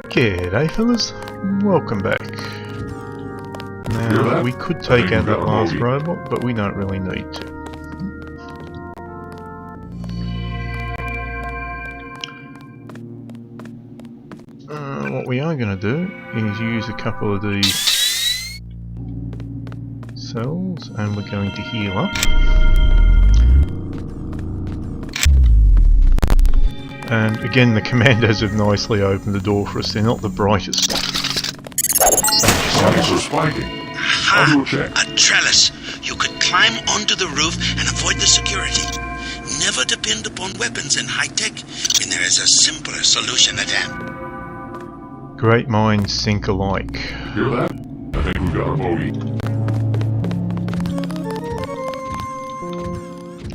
G'day fellas, welcome back. Now, we could take out that last robot, but we don't really need to. What we are going to do is use a couple of these cells, and we're going to heal up. And again, the commandos have nicely opened the door for us. They're not the brightest. Signals are spiking. Audio check. A trellis. You could climb onto the roof and avoid the security. Never depend upon weapons and high tech when there is a simpler solution at hand. Great minds think alike. Hear that? I think we've got a bogey.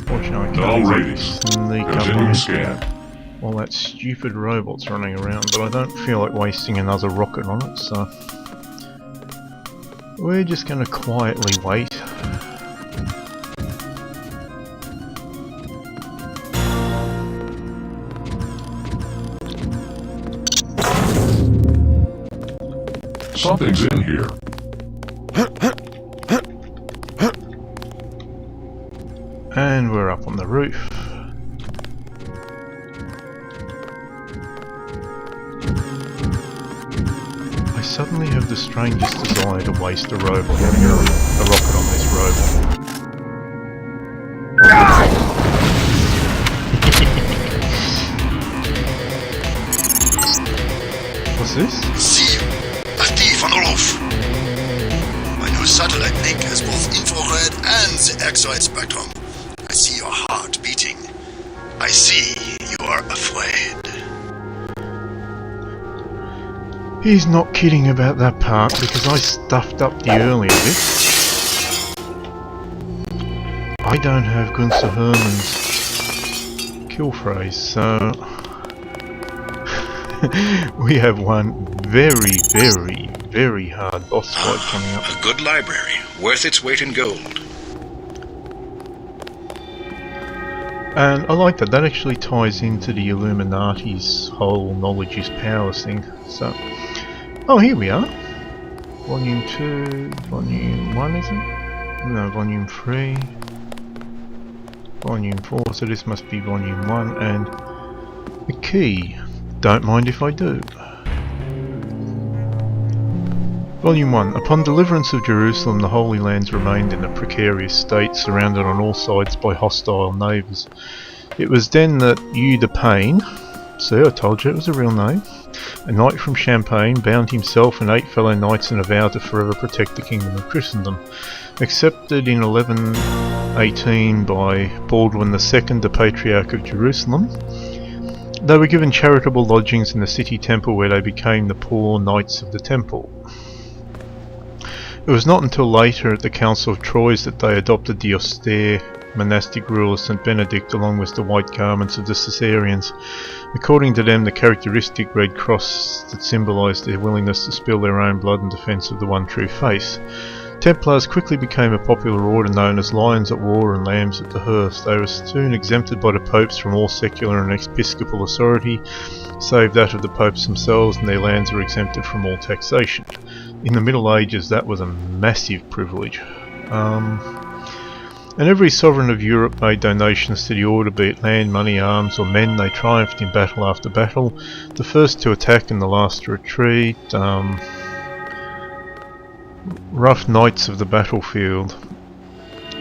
Fortunately, I All can't ready. sneak up Continuing on scan. while that stupid robot's running around, but I don't feel like wasting another rocket on it, so we're just going to quietly wait. Something's in here. And we're up on the roof. I suddenly have the strangest desire to waste a robot, having a rocket on this robot. What's this? See you. A thief on the roof. My new satellite link has both infrared and the X-ray spectrum. I see your heart beating. I see you are afraid. He's not kidding about that part, because I stuffed up the earlier bit. I don't have Gunther Hermann's kill phrase, so we have one very, very, very hard boss fight coming up. A good library, worth its weight in gold. And I like that. That actually ties into the Illuminati's whole knowledge is power thing. So, oh, here we are. Volume 2, Volume 1, is it? No, Volume 3. Volume 4, so this must be Volume 1. And the key. Don't mind if I do. Volume 1. Upon deliverance of Jerusalem, the Holy Lands remained in a precarious state, surrounded on all sides by hostile neighbours. It was then that Hugh the Pain, see, I told you it was a real name, a knight from Champagne, bound himself and 8 fellow knights in a vow to forever protect the kingdom of Christendom. Accepted in 1118 by Baldwin II, the Patriarch of Jerusalem, they were given charitable lodgings in the city temple, where they became the poor knights of the temple. It was not until later at the Council of Troyes that they adopted the austere monastic rule of St. Benedict along with the white garments of the Caesareans. According to them, the characteristic red cross that symbolised their willingness to spill their own blood in defence of the one true faith. Templars quickly became a popular order known as Lions at War and Lambs at the Hearth. They were soon exempted by the popes from all secular and episcopal authority, save that of the popes themselves, and their lands were exempted from all taxation. In the Middle Ages, that was a massive privilege. And every sovereign of Europe made donations to the order, be it land, money, arms or men. They triumphed in battle after battle, the first to attack and the last to retreat. Rough knights of the battlefield.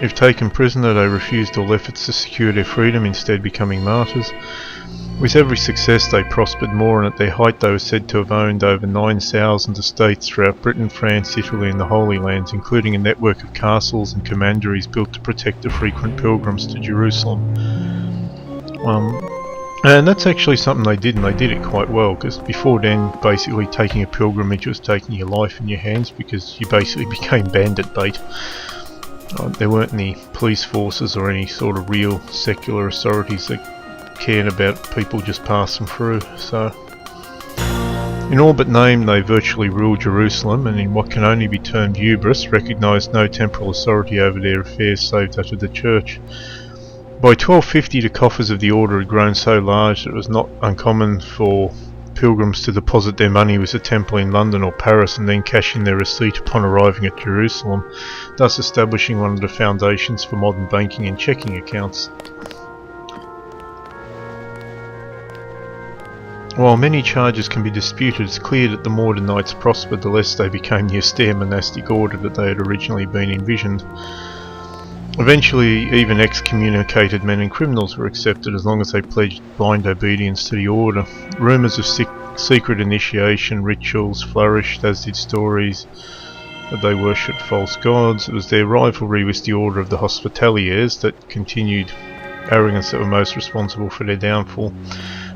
If taken prisoner, they refused all efforts to secure their freedom, instead becoming martyrs. With every success they prospered more, and at their height they were said to have owned over 9,000 estates throughout Britain, France, Italy and the Holy Lands, including a network of castles and commanderies built to protect the frequent pilgrims to Jerusalem. And that's actually something they did, and they did it quite well, because before then, basically taking a pilgrimage was taking your life in your hands, because you basically became bandit bait. There weren't any police forces or any sort of real secular authorities that cared about people just passing through. So, in all but name, they virtually ruled Jerusalem, and in what can only be termed hubris, recognised no temporal authority over their affairs save that of the church. By 1250 the coffers of the order had grown so large that it was not uncommon for pilgrims to deposit their money with a temple in London or Paris and then cash in their receipt upon arriving at Jerusalem, thus establishing one of the foundations for modern banking and checking accounts. While many charges can be disputed, it's clear that the more the knights prospered, the less they became the austere monastic order that they had originally been envisioned. Eventually, even excommunicated men and criminals were accepted as long as they pledged blind obedience to the order. Rumours of secret initiation rituals flourished, as did stories that they worshipped false gods. It was their rivalry with the Order of the Hospitaliers that continued arrogance that were most responsible for their downfall.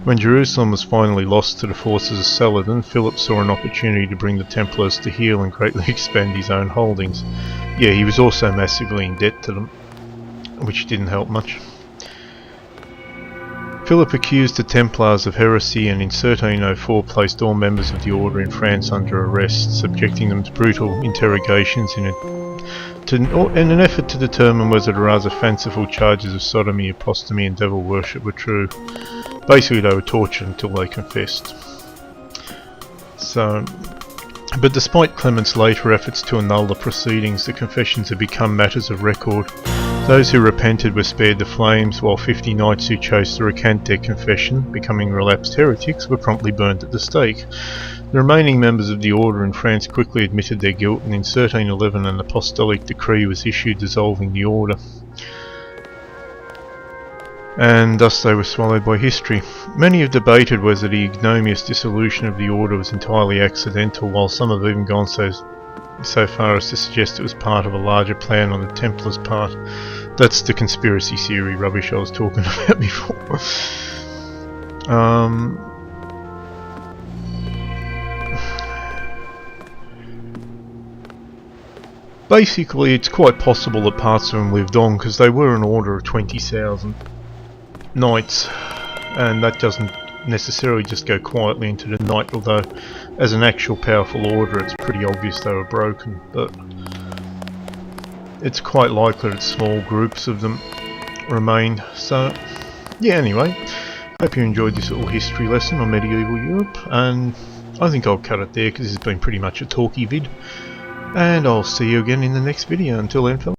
When Jerusalem was finally lost to the forces of Saladin, Philip saw an opportunity to bring the Templars to heel and greatly expand his own holdings. Yeah, he was also massively in debt to them, which didn't help much. Philip accused the Templars of heresy and in 1304 placed all members of the order in France under arrest, subjecting them to brutal interrogations in an effort to determine whether the rather fanciful charges of sodomy, apostasy and devil worship were true. Basically, they were tortured until they confessed. But despite Clement's later efforts to annul the proceedings, the confessions had become matters of record. Those who repented were spared the flames, while 50 knights who chose to recant their confession, becoming relapsed heretics, were promptly burnt at the stake. The remaining members of the order in France quickly admitted their guilt, and in 1311 an apostolic decree was issued dissolving the order. And thus they were swallowed by history. Many have debated whether the ignominious dissolution of the order was entirely accidental, while some have even gone so far as to suggest it was part of a larger plan on the Templars' part. That's the conspiracy theory rubbish I was talking about before. Basically, it's quite possible that parts of them lived on, because they were an order of 20,000 knights, and that doesn't necessarily just go quietly into the night, although as an actual powerful order it's pretty obvious they were broken, but it's quite likely that small groups of them remained. So yeah, anyway, hope you enjoyed this little history lesson on medieval Europe, and I think I'll cut it there because this has been pretty much a talky vid, and I'll see you again in the next video. Until then, fellas.